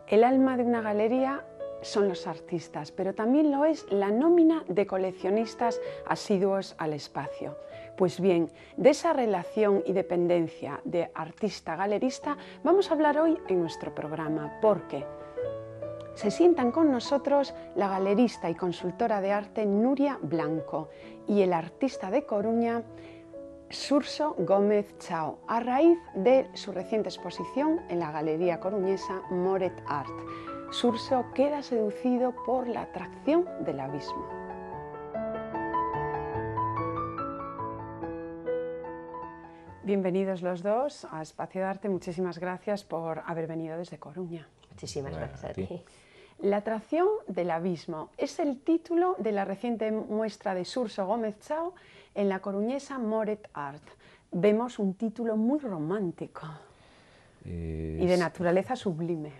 El alma de una galería son los artistas, pero también lo es la nómina de coleccionistas asiduos al espacio. Pues bien, de esa relación y dependencia de artista-galerista vamos a hablar hoy en nuestro programa, porque se sientan con nosotros la galerista y consultora de arte Nuria Blanco y el artista de Coruña Xurxo Gómez Chao, a raíz de su reciente exposición en la galería coruñesa Moret Art. Xurxo queda seducido por la atracción del abismo. Bienvenidos los dos a Espacio de Arte. Muchísimas gracias por haber venido desde Coruña. Muchísimas gracias a ti. La atracción del abismo es el título de la reciente muestra de Xurxo Gómez Chao en la coruñesa Moret Art. Vemos un título muy romántico y de naturaleza sublime.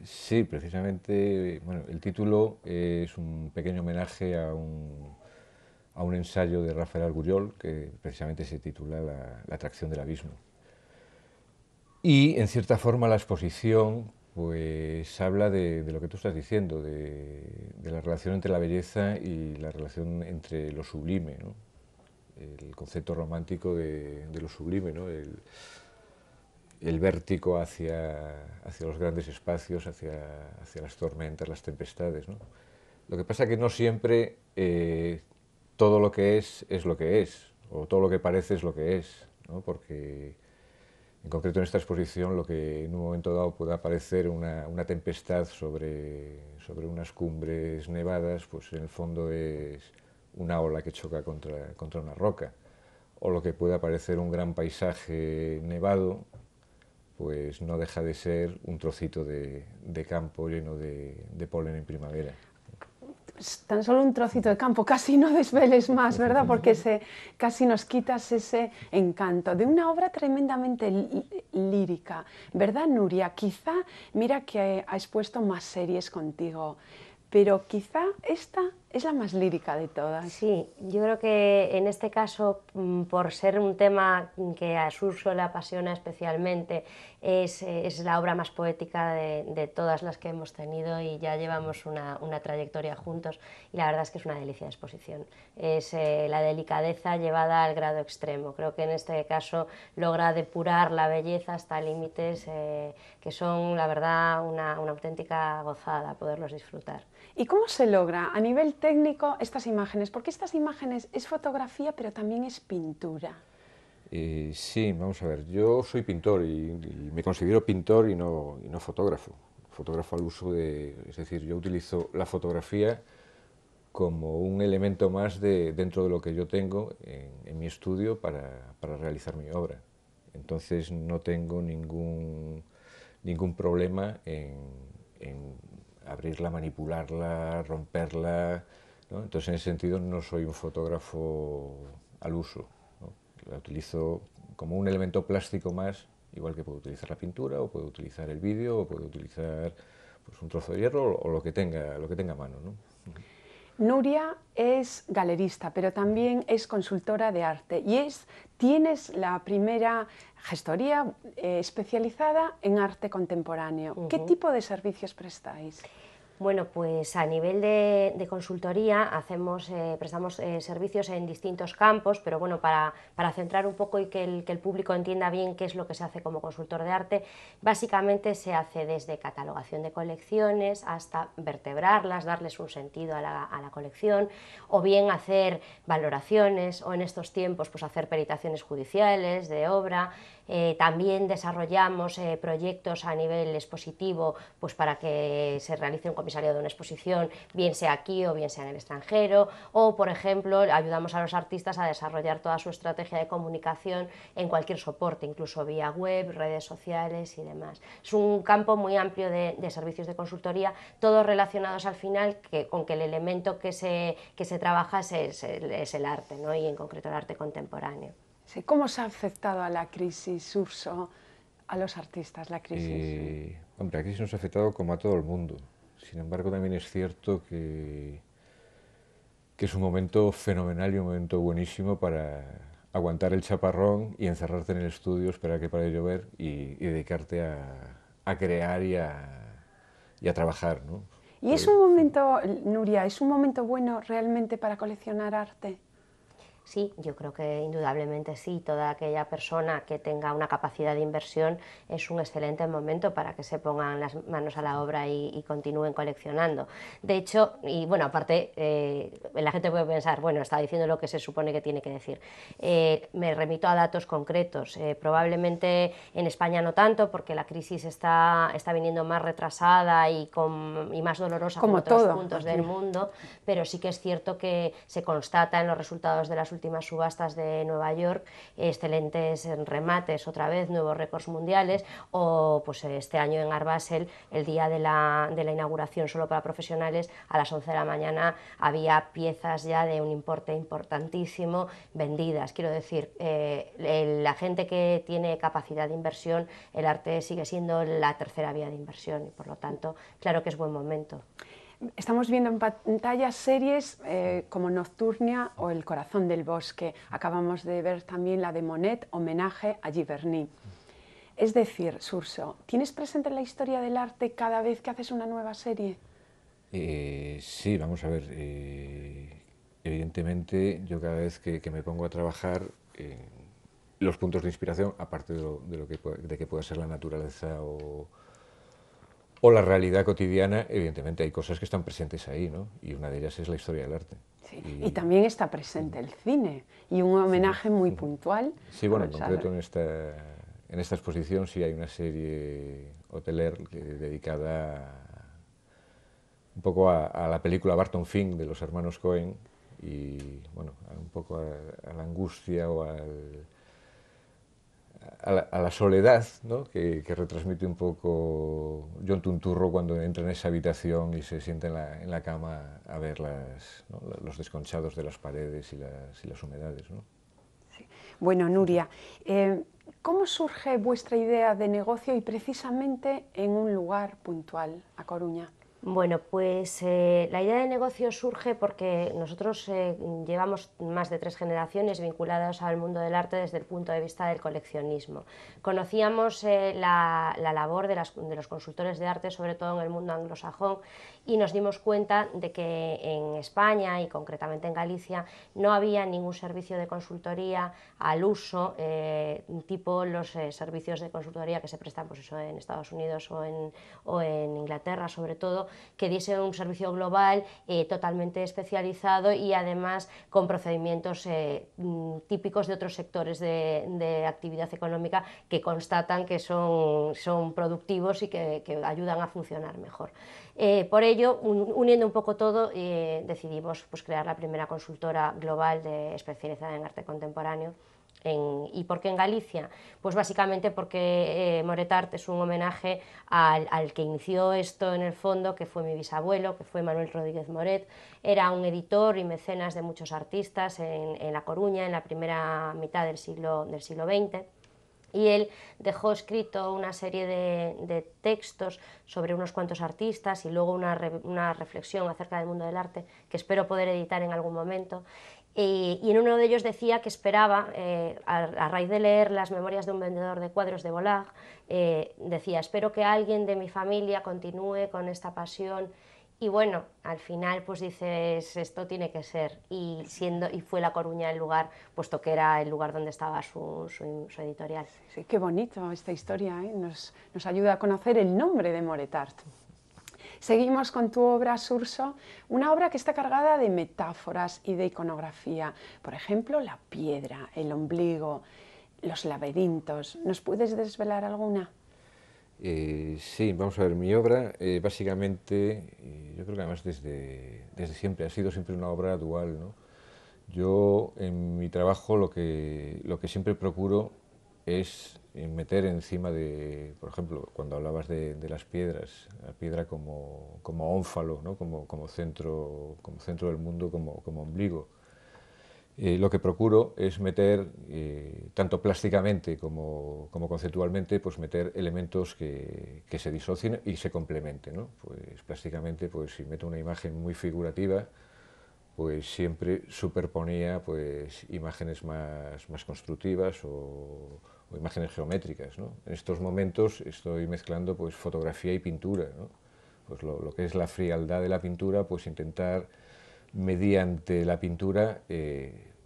Sí, precisamente, bueno, el título es un pequeño homenaje a un ensayo de Rafael Argullol que precisamente se titula La atracción del abismo. Y en cierta forma la exposición pues habla de lo que tú estás diciendo, de la relación entre la belleza y la relación entre lo sublime, ¿no? El concepto romántico de lo sublime, ¿no? El vértigo hacia los grandes espacios, hacia las tormentas, las tempestades, ¿no? Lo que pasa es que no siempre todo lo que es lo que es, o todo lo que parece es lo que es, ¿no? Porque en concreto en esta exposición lo que en un momento dado pueda parecer una tempestad sobre unas cumbres nevadas, pues en el fondo es una ola que choca contra una roca, o lo que pueda parecer un gran paisaje nevado, pues no deja de ser un trocito de campo lleno de polen en primavera. Tan solo un trocito de campo, casi no desveles más, ¿verdad? Porque casi nos quitas ese encanto de una obra tremendamente lírica, ¿verdad, Nuria? Quizá, mira que ha expuesto más series contigo, pero quizá esta es la más lírica de todas. Sí, yo creo que en este caso, por ser un tema que a Xurxo le apasiona especialmente, es la obra más poética de todas las que hemos tenido, y ya llevamos una trayectoria juntos, y la verdad es que es una delicia de exposición. Es la delicadeza llevada al grado extremo. Creo que en este caso logra depurar la belleza hasta límites que son, la verdad, una auténtica gozada poderlos disfrutar. ¿Y cómo se logra a nivel técnico estas imágenes? Porque estas imágenes es fotografía, pero también es pintura. Sí, vamos a ver, yo soy pintor y me considero pintor y no fotógrafo. Fotógrafo al uso es decir, yo utilizo la fotografía como un elemento más dentro de lo que yo tengo en mi estudio para realizar mi obra. Entonces no tengo ningún problema en abrirla, manipularla, romperla, ¿no? Entonces en ese sentido no soy un fotógrafo al uso, ¿no? La utilizo como un elemento plástico más, igual que puedo utilizar la pintura, o puedo utilizar el vídeo, o puedo utilizar pues, un trozo de hierro, o lo que tenga a mano, ¿no? Nuria es galerista, pero también es consultora de arte y tienes la primera gestoría especializada en arte contemporáneo. ¿Qué tipo de servicios prestáis? Bueno, pues a nivel de consultoría prestamos servicios en distintos campos, pero bueno, para centrar un poco y que el público entienda bien qué es lo que se hace como consultor de arte, básicamente se hace desde catalogación de colecciones hasta vertebrarlas, darles un sentido a la colección, o bien hacer valoraciones, o en estos tiempos pues hacer peritaciones judiciales de obra. También desarrollamos proyectos a nivel expositivo, pues para que se realice un comisariado de una exposición, bien sea aquí o bien sea en el extranjero, o por ejemplo ayudamos a los artistas a desarrollar toda su estrategia de comunicación en cualquier soporte, incluso vía web, redes sociales y demás. Es un campo muy amplio de servicios de consultoría, todos relacionados al final con que el elemento que se trabaja es el arte, ¿no? Y en concreto el arte contemporáneo. Sí, ¿cómo se ha afectado a la crisis, Xurxo, a los artistas, la crisis? Hombre, la crisis nos ha afectado como a todo el mundo. Sin embargo, también es cierto que es un momento fenomenal y un momento buenísimo para aguantar el chaparrón y encerrarte en el estudio, esperar que pare de llover y dedicarte a crear y y a trabajar, ¿no? Y es un momento, Nuria, ¿es un momento bueno realmente para coleccionar arte? Sí, yo creo que indudablemente sí. Toda aquella persona que tenga una capacidad de inversión es un excelente momento para que se pongan las manos a la obra y continúen coleccionando. De hecho, y bueno, aparte, la gente puede pensar, bueno, está diciendo lo que se supone que tiene que decir. Me remito a datos concretos. Probablemente en España no tanto, porque la crisis está viniendo más retrasada y más dolorosa que en otros puntos del mundo, pero sí que es cierto que se constata en los resultados de las últimas subastas de Nueva York excelentes remates, otra vez nuevos récords mundiales, o pues este año en Art Basel, el día de la inauguración solo para profesionales, a las 11 de la mañana había piezas ya de un importe importantísimo vendidas. Quiero decir, la gente que tiene capacidad de inversión, el arte sigue siendo la tercera vía de inversión y por lo tanto, claro que es buen momento. Estamos viendo en pantalla series como Nocturnia o El corazón del bosque. Acabamos de ver también la de Monet, homenaje a Giverny. Es decir, Surso, ¿tienes presente la historia del arte cada vez que haces una nueva serie? Sí, vamos a ver. Evidentemente, yo cada vez que me pongo a trabajar, los puntos de inspiración, aparte de que pueda ser la naturaleza o la realidad cotidiana, evidentemente hay cosas que están presentes ahí, ¿no? Y una de ellas es la historia del arte. Sí. Y también está presente el cine y un homenaje muy puntual. Sí, bueno, en concreto en esta exposición sí hay una serie hoteler dedicada un poco a la película Barton Fink de los hermanos Coen y bueno, un poco a la angustia o a la soledad, ¿no? que retransmite un poco John Turturro cuando entra en esa habitación y se sienta en la cama a ver ¿no? los desconchados de las paredes y las humedades, ¿no? Sí. Bueno, Nuria, ¿cómo surge vuestra idea de negocio y precisamente en un lugar puntual, A Coruña? Bueno, pues la idea de negocio surge porque nosotros llevamos más de 3 generaciones vinculadas al mundo del arte desde el punto de vista del coleccionismo. Conocíamos la labor de los consultores de arte, sobre todo en el mundo anglosajón, y nos dimos cuenta de que en España y concretamente en Galicia no había ningún servicio de consultoría al uso, tipo los servicios de consultoría que se prestan pues eso, en Estados Unidos o en Inglaterra sobre todo, que diese un servicio global totalmente especializado y además con procedimientos típicos de otros sectores de actividad económica que constatan que son productivos y que ayudan a funcionar mejor. Por ello, uniendo un poco todo, decidimos pues, crear la primera consultora global especializada en arte contemporáneo. ¿Y por qué en Galicia? Pues básicamente porque Moret Art es un homenaje al que inició esto en el fondo, que fue mi bisabuelo, que fue Manuel Rodríguez Moret. Era un editor y mecenas de muchos artistas en La Coruña en la primera mitad del siglo XX. Y él dejó escrito una serie de textos sobre unos cuantos artistas y luego una reflexión acerca del mundo del arte que espero poder editar en algún momento. Y en uno de ellos decía que esperaba, a raíz de leer las memorias de un vendedor de cuadros de Bolag, decía, espero que alguien de mi familia continúe con esta pasión. Y bueno, al final pues dices, esto tiene que ser, y fue La Coruña el lugar, puesto que era el lugar donde estaba su editorial. Sí, qué bonito esta historia, ¿eh? Nos ayuda a conocer el nombre de Moret Art. Seguimos con tu obra, Surso, una obra que está cargada de metáforas y de iconografía. Por ejemplo, la piedra, el ombligo, los laberintos. ¿Nos puedes desvelar alguna? Sí, vamos a ver, mi obra básicamente, yo creo que además desde siempre, ha sido siempre una obra dual, ¿no? Yo en mi trabajo lo que siempre procuro es meter encima de, por ejemplo, cuando hablabas de las piedras, la piedra como ónfalo, ¿no? como centro del mundo, como ombligo. Lo que procuro es meter, tanto plásticamente como conceptualmente, pues meter elementos que se disocien y se complementen, ¿no? Pues plásticamente, pues si meto una imagen muy figurativa, pues siempre superponía pues imágenes más constructivas o imágenes geométricas, ¿no? En estos momentos estoy mezclando pues fotografía y pintura, ¿no? pues lo que es la frialdad de la pintura, pues intentar, mediante la pintura,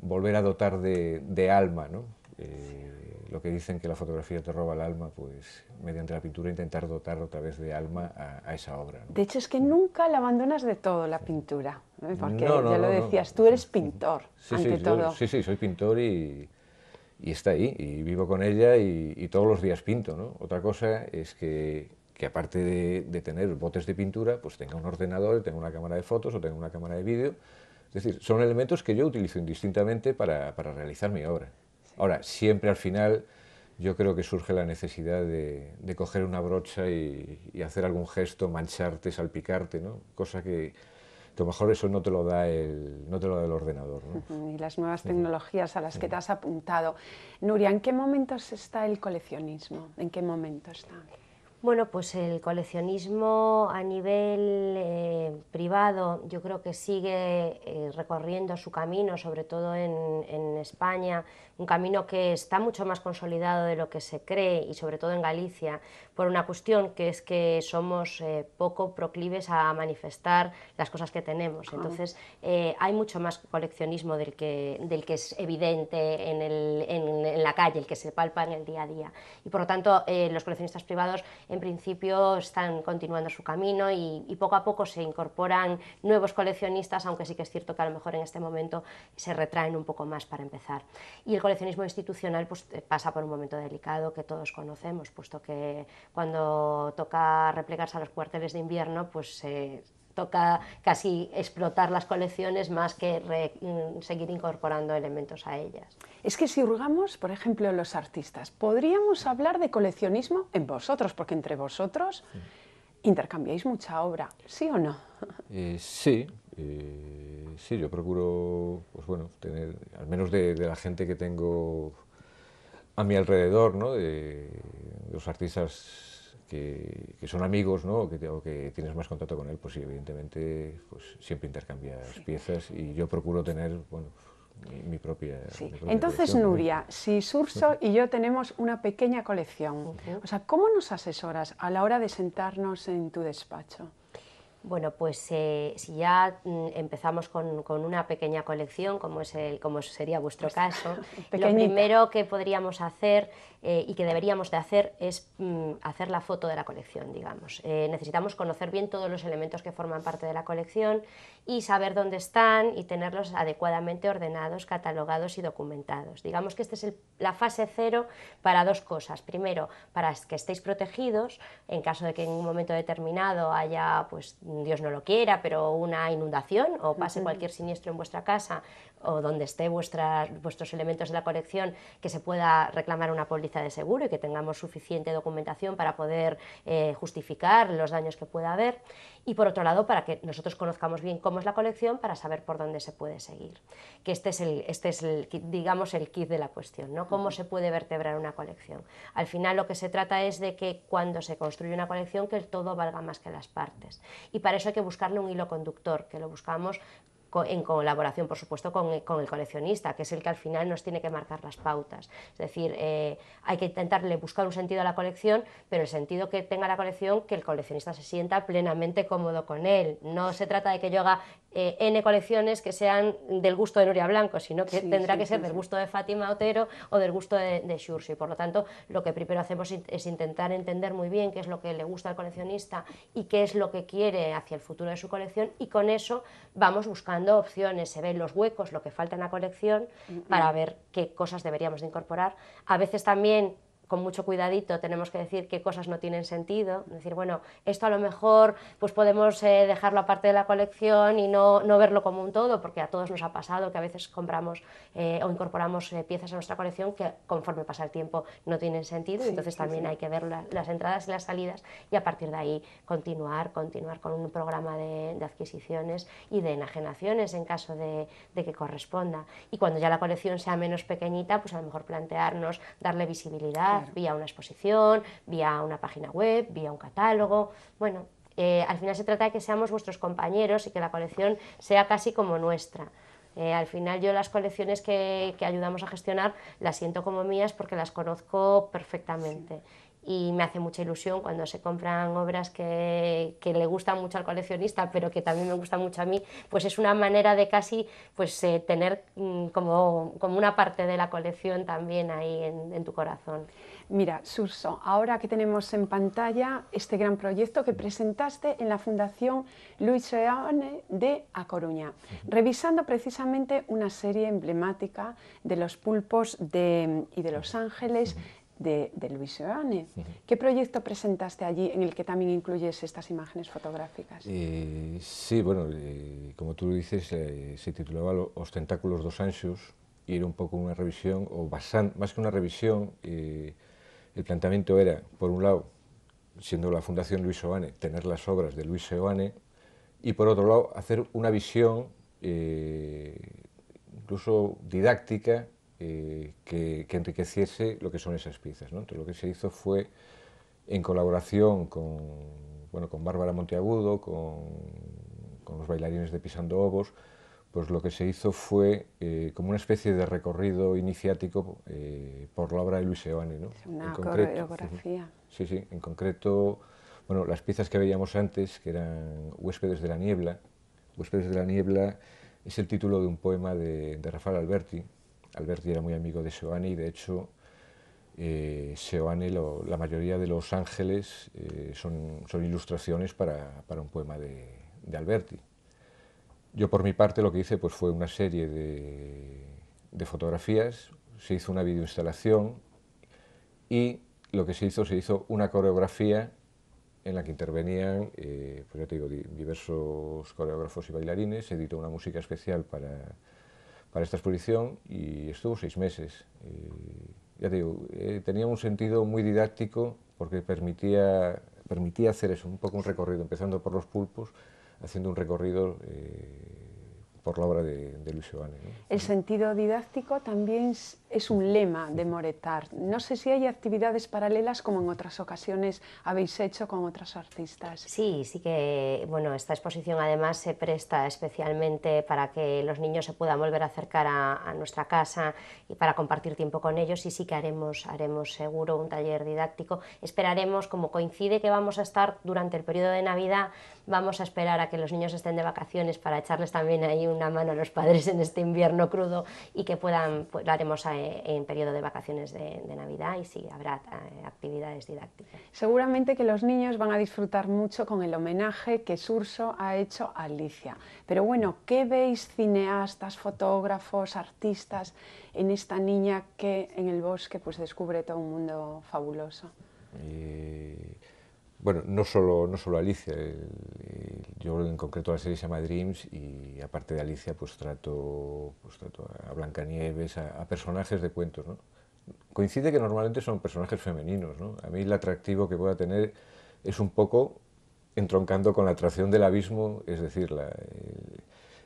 volver a dotar de alma, ¿no? Lo que dicen que la fotografía te roba el alma, pues mediante la pintura intentar dotar otra vez de alma a esa obra, ¿no? De hecho, es que nunca la abandonas de todo, la pintura, ¿eh? Porque No, ya lo decías, tú eres pintor, sí, ante todo. Sí, soy pintor y está ahí, y vivo con ella y todos los días pinto, ¿no? Otra cosa es que aparte de tener botes de pintura, pues tenga un ordenador, tenga una cámara de fotos o tenga una cámara de vídeo. Es decir, son elementos que yo utilizo indistintamente para realizar mi obra. Ahora, siempre al final yo creo que surge la necesidad de coger una brocha y hacer algún gesto, mancharte, salpicarte, ¿no? Cosa que a lo mejor eso no te lo da el ordenador, ¿no? Y las nuevas tecnologías a las que te has apuntado. Nuria, ¿en qué momentos está el coleccionismo? ¿En qué momento está? Bueno, pues el coleccionismo a nivel privado yo creo que sigue recorriendo su camino, sobre todo en España, un camino que está mucho más consolidado de lo que se cree y sobre todo en Galicia, por una cuestión que es que somos poco proclives a manifestar las cosas que tenemos. Entonces hay mucho más coleccionismo del que es evidente en la calle, el que se palpa en el día a día. Y por lo tanto los coleccionistas privados en principio están continuando su camino y poco a poco se incorporan nuevos coleccionistas, aunque sí que es cierto que a lo mejor en este momento se retraen un poco más para empezar. Y el coleccionismo institucional pues, pasa por un momento delicado que todos conocemos, puesto que cuando toca replegarse a los cuarteles de invierno, pues toca casi explotar las colecciones más que seguir incorporando elementos a ellas. Es que si hurgamos, por ejemplo, los artistas, podríamos hablar de coleccionismo en vosotros, porque entre vosotros intercambiáis mucha obra, ¿sí o no? Sí, yo procuro, pues bueno, tener, al menos de la gente que tengo a mi alrededor, ¿no? De los artistas que son amigos, ¿no? o que tienes más contacto con él, pues sí, evidentemente pues siempre intercambias piezas y yo procuro tener, bueno, mi propia, sí. mi propia Entonces, colección, Nuria, si Surso y yo tenemos una pequeña colección, o sea, ¿cómo nos asesoras a la hora de sentarnos en tu despacho? Bueno, pues si ya empezamos con una pequeña colección, como sería vuestro caso, lo primero que podríamos hacer y que deberíamos de hacer es hacer la foto de la colección, digamos. Necesitamos conocer bien todos los elementos que forman parte de la colección y saber dónde están y tenerlos adecuadamente ordenados, catalogados y documentados. Digamos que esta es la fase cero para dos cosas. Primero, para que estéis protegidos en caso de que en un momento determinado haya, pues Dios no lo quiera, pero una inundación o pase cualquier siniestro en vuestra casa o donde esté vuestros elementos de la colección, que se pueda reclamar una póliza de seguro y que tengamos suficiente documentación para poder justificar los daños que pueda haber. Y por otro lado, para que nosotros conozcamos bien cómo es la colección, para saber por dónde se puede seguir. Que este es digamos, el kit de la cuestión, ¿no? Cómo se puede vertebrar una colección. Al final lo que se trata es de que cuando se construye una colección, que el todo valga más que las partes. Y para eso hay que buscarle un hilo conductor, que lo buscamos en colaboración, por supuesto, con el coleccionista, que es el que al final nos tiene que marcar las pautas. Es decir, hay que intentarle buscar un sentido a la colección, pero el sentido que tenga la colección, que el coleccionista se sienta plenamente cómodo con él. No se trata de que yo haga N colecciones que sean del gusto de Nuria Blanco, sino que tendrá que ser del gusto de Fátima Otero o del gusto de Xurxo. Y por lo tanto, lo que primero hacemos es intentar entender muy bien qué es lo que le gusta al coleccionista y qué es lo que quiere hacia el futuro de su colección, y con eso vamos buscando opciones, se ven los huecos, lo que falta en la colección, para ver qué cosas deberíamos de incorporar. A veces también, con mucho cuidadito, tenemos que decir qué cosas no tienen sentido, decir, bueno, esto a lo mejor pues podemos dejarlo aparte de la colección y no verlo como un todo, porque a todos nos ha pasado que a veces compramos o incorporamos piezas a nuestra colección que conforme pasa el tiempo no tienen sentido, y entonces también hay que ver las entradas y las salidas, y a partir de ahí continuar con un programa de adquisiciones y de enajenaciones en caso de que corresponda. Y cuando ya la colección sea menos pequeñita, pues a lo mejor plantearnos darle visibilidad, vía una exposición, vía una página web, vía un catálogo. Bueno, al final se trata de que seamos vuestros compañeros y que la colección sea casi como nuestra. Al final yo las colecciones que ayudamos a gestionar las siento como mías porque las conozco perfectamente. y me hace mucha ilusión cuando se compran obras que le gustan mucho al coleccionista, pero que también me gustan mucho a mí, pues es una manera de casi pues, tener como una parte de la colección también ahí en tu corazón. Mira, Xurxo, ahora que tenemos en pantalla este gran proyecto que presentaste en la Fundación Luis Seoane de A Coruña, revisando precisamente una serie emblemática de los pulpos y de los ángeles de Luis Seoane. ¿Qué proyecto presentaste allí en el que también incluyes estas imágenes fotográficas? Sí, bueno, como tú dices, se titulaba Los tentáculos dos anxos y era un poco una revisión, o más que una revisión, el planteamiento era, por un lado, siendo la Fundación Luis Seoane, tener las obras de Luis Seoane y por otro lado, hacer una visión incluso didáctica que enriqueciese lo que son esas piezas, ¿no? Entonces lo que se hizo fue, en colaboración con Bárbara Monteagudo, con los bailarines de Pisando Ovos, pues lo que se hizo fue como una especie de recorrido iniciático por la obra de Luis Seoane, ¿no? Una coreografía. Sí, sí, en concreto, bueno, las piezas que veíamos antes, que eran Huéspedes de la Niebla. Huéspedes de la Niebla es el título de un poema de Rafael Alberti. Alberti era muy amigo de Seoane y de hecho Seoane, la mayoría de los ángeles son ilustraciones para un poema de Alberti. Yo por mi parte lo que hice pues, fue una serie de fotografías, se hizo una videoinstalación y lo que se hizo una coreografía en la que intervenían, pues ya te digo, diversos coreógrafos y bailarines, se editó una música especial para esta exposición y estuvo 6 meses. Ya te digo, tenía un sentido muy didáctico porque permitía hacer eso, un poco un recorrido, empezando por los pulpos, haciendo un recorrido por la obra de Luis Seoane, ¿no? El sentido didáctico también es un lema de Moretart. No sé si hay actividades paralelas como en otras ocasiones habéis hecho con otros artistas. Sí, sí que, bueno, esta exposición además se presta especialmente para que los niños se puedan volver a acercar a nuestra casa y para compartir tiempo con ellos, y sí que haremos seguro un taller didáctico. Esperaremos, como coincide que vamos a estar durante el periodo de Navidad, vamos a esperar a que los niños estén de vacaciones para echarles también ahí una mano a los padres en este invierno crudo y que puedan, pues, lo haremos en periodo de vacaciones de Navidad y sí, habrá actividades didácticas. Seguramente que los niños van a disfrutar mucho con el homenaje que Xurxo ha hecho a Alicia. Pero bueno, ¿qué veis cineastas, fotógrafos, artistas en esta niña que en el bosque pues descubre todo un mundo fabuloso? Bueno, no solo Alicia, yo en concreto la serie se llama Dreams y aparte de Alicia pues trato a Blancanieves, a personajes de cuentos, ¿no? Coincide que normalmente son personajes femeninos, ¿no? A mí el atractivo que pueda tener es un poco entroncando con la atracción del abismo, es decir,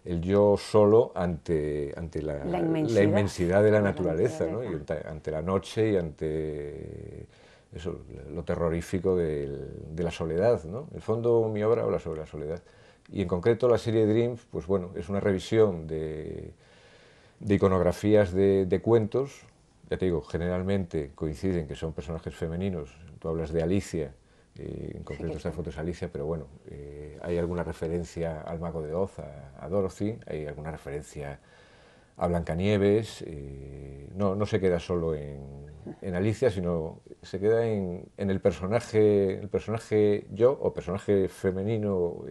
el yo solo ante la inmensidad de la naturaleza, ¿no? Y ante la noche y ante eso, lo terrorífico de la soledad, ¿no? En el fondo mi obra habla sobre la soledad. Y en concreto la serie Dreams, pues bueno, es una revisión de iconografías de cuentos. Ya te digo, generalmente coinciden que son personajes femeninos. Tú hablas de Alicia, en concreto sí, esta foto es Alicia, pero bueno, hay alguna referencia al Mago de Oz, a Dorothy, hay alguna referencia a Blancanieves, no se queda solo en Alicia, sino se queda en el personaje yo, o personaje femenino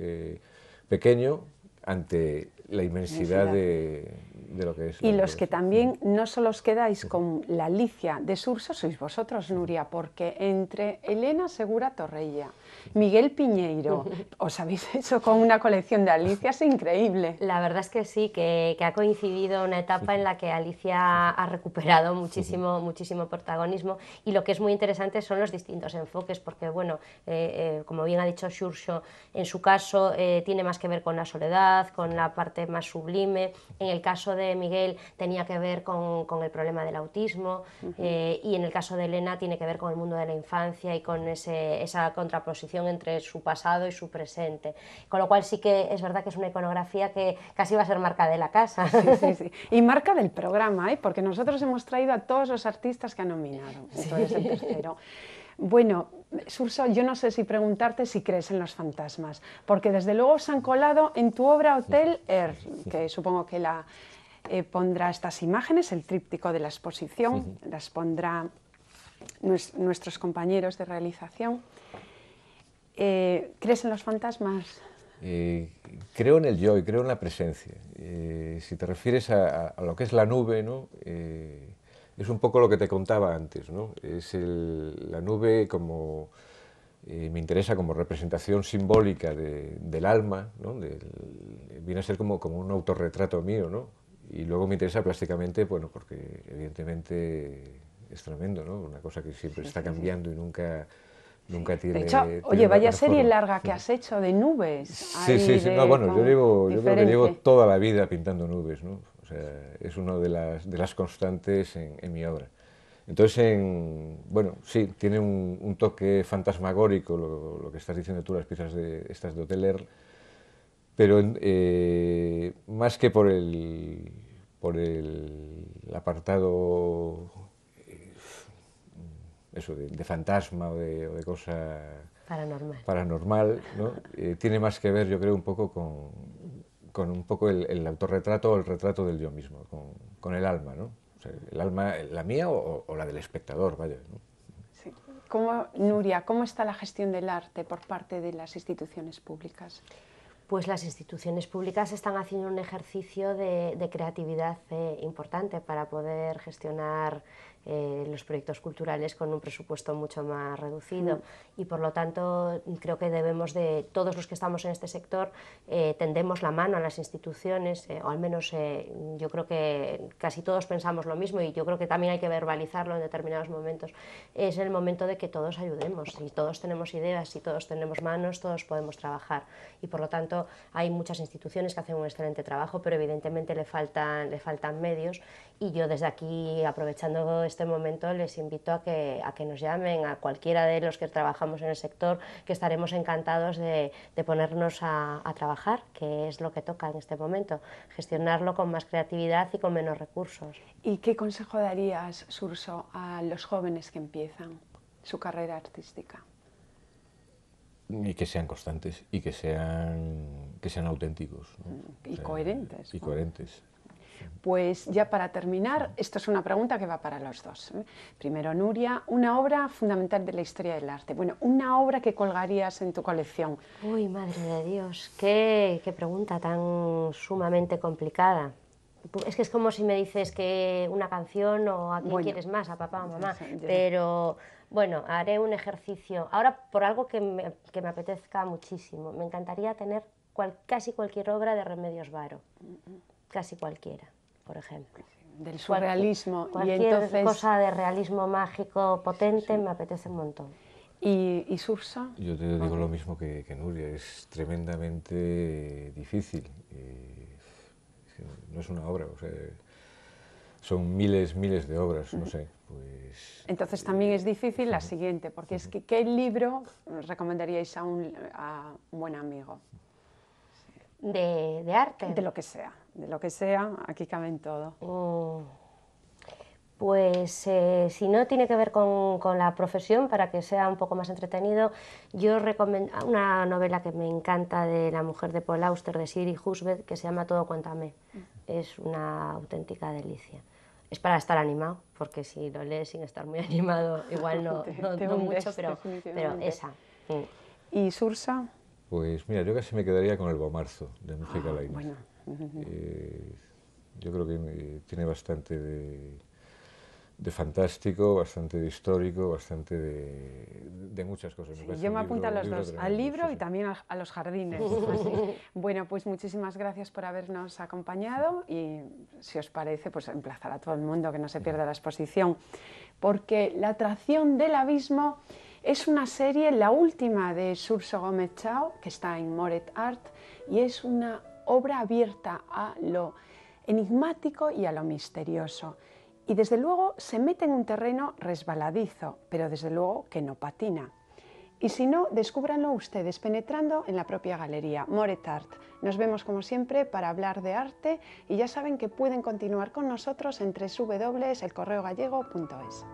pequeño, ante la inmensidad de lo que es. Y los que también no solo os quedáis con la Alicia de Xurxo sois vosotros, Nuria, porque entre Elena Segura Torrella, Miguel Piñeiro, os habéis hecho con una colección de Alicias increíble. La verdad es que sí, que ha coincidido una etapa en la que Alicia ha recuperado muchísimo protagonismo, y lo que es muy interesante son los distintos enfoques, porque bueno, como bien ha dicho Xurxo, en su caso tiene más que ver con la soledad, con la parte más sublime. En el caso de Miguel tenía que ver con el problema del autismo, y en el caso de Elena tiene que ver con el mundo de la infancia y con esa contraposición entre su pasado y su presente, con lo cual sí que es verdad que es una iconografía que casi va a ser marca de la casa. Sí. Y marca del programa, porque nosotros hemos traído a todos los artistas que han nominado, entonces el tercero. Bueno, Surso, yo no sé si preguntarte si crees en los fantasmas, porque desde luego se han colado en tu obra Hotel Air, que supongo que la pondrá estas imágenes, el tríptico de la exposición, las pondrá nuestros compañeros de realización. ¿Crees en los fantasmas? Creo en el yo y creo en la presencia. Si te refieres a lo que es la nube, ¿no? Es un poco lo que te contaba antes, ¿no? Es la nube como... me interesa como representación simbólica del alma, ¿no? Viene a ser como un autorretrato mío, ¿no? Y luego me interesa plásticamente, bueno, porque evidentemente es tremendo, ¿no? Una cosa que siempre está cambiando y nunca tiene... De hecho, oye, vaya serie larga que has hecho de nubes. Sí. No, bueno, yo creo que llevo toda la vida pintando nubes, ¿no? O sea, es una de las constantes en mi obra. Entonces, bueno, sí, tiene un toque fantasmagórico lo que estás diciendo tú, las piezas estas de Hotel Air, pero más que por el apartado eso de fantasma o de cosa paranormal, ¿no? Tiene más que ver, yo creo, un poco con un poco el autorretrato o el retrato del yo mismo, con el alma, ¿no? O sea, el alma, la mía o la del espectador, vaya, ¿no? Sí. Nuria, ¿cómo está la gestión del arte por parte de las instituciones públicas? Pues las instituciones públicas están haciendo un ejercicio de creatividad importante para poder gestionar los proyectos culturales con un presupuesto mucho más reducido y por lo tanto creo que debemos de, todos los que estamos en este sector, tendemos la mano a las instituciones, o al menos yo creo que casi todos pensamos lo mismo y yo creo que también hay que verbalizarlo en determinados momentos. Es el momento de que todos ayudemos, si todos tenemos ideas, si todos tenemos manos, todos podemos trabajar y por lo tanto hay muchas instituciones que hacen un excelente trabajo, pero evidentemente le faltan medios y yo desde aquí, aprovechando este momento, les invito a que nos llamen a cualquiera de los que trabajamos en el sector, que estaremos encantados de ponernos a trabajar, que es lo que toca en este momento, gestionarlo con más creatividad y con menos recursos. ¿Y qué consejo darías, Surso, a los jóvenes que empiezan su carrera artística? Y que sean constantes y que sean auténticos, ¿no? Y coherentes. Y coherentes. Pues ya para terminar, esto es una pregunta que va para los dos. Primero, Nuria, una obra fundamental de la historia del arte. Bueno, una obra que colgarías en tu colección. Uy, madre de Dios, qué pregunta tan sumamente complicada. Es que es como si me dices que una canción o a quién quieres más, a papá o mamá, pero bueno, haré un ejercicio. Ahora, por algo que me apetezca muchísimo, me encantaría tener casi cualquier obra de Remedios Varo, casi cualquiera, por ejemplo. Del surrealismo. Cualquier cosa de realismo mágico potente me apetece un montón. ¿Y Surso? Yo te digo lo mismo que Nuria, es tremendamente difícil. No es una obra, o sea, son miles de obras, no sé. Pues, entonces también es difícil la siguiente, porque es que ¿qué libro recomendaríais a un buen amigo? ¿De arte? De lo que sea, aquí cabe en todo. Pues si no tiene que ver con la profesión, para que sea un poco más entretenido, yo recomiendo una novela que me encanta de la mujer de Paul Auster, de Siri Husband, que se llama Todo cuéntame. Es una auténtica delicia. Es para estar animado, porque si lo lees sin estar muy animado, igual no mucho, pero esa. ¿Y Surso? Pues mira, yo casi me quedaría con El Bomarzo, de Mújica Lainez. Bueno. Yo creo que tiene bastante de fantástico, bastante de histórico, bastante de muchas cosas. Sí, yo me apunto a los dos, al libro y también a los jardines. Bueno, pues muchísimas gracias por habernos acompañado y si os parece, pues emplazar a todo el mundo que no se pierda la exposición, porque La atracción del abismo es una serie, la última de Surso Gómez Chao, que está en Moret Art, y es una obra abierta a lo enigmático y a lo misterioso. Y desde luego se mete en un terreno resbaladizo, pero desde luego que no patina. Y si no, descúbranlo ustedes penetrando en la propia galería Moret Art. Nos vemos como siempre para hablar de arte y ya saben que pueden continuar con nosotros en www.elcorreogallego.es.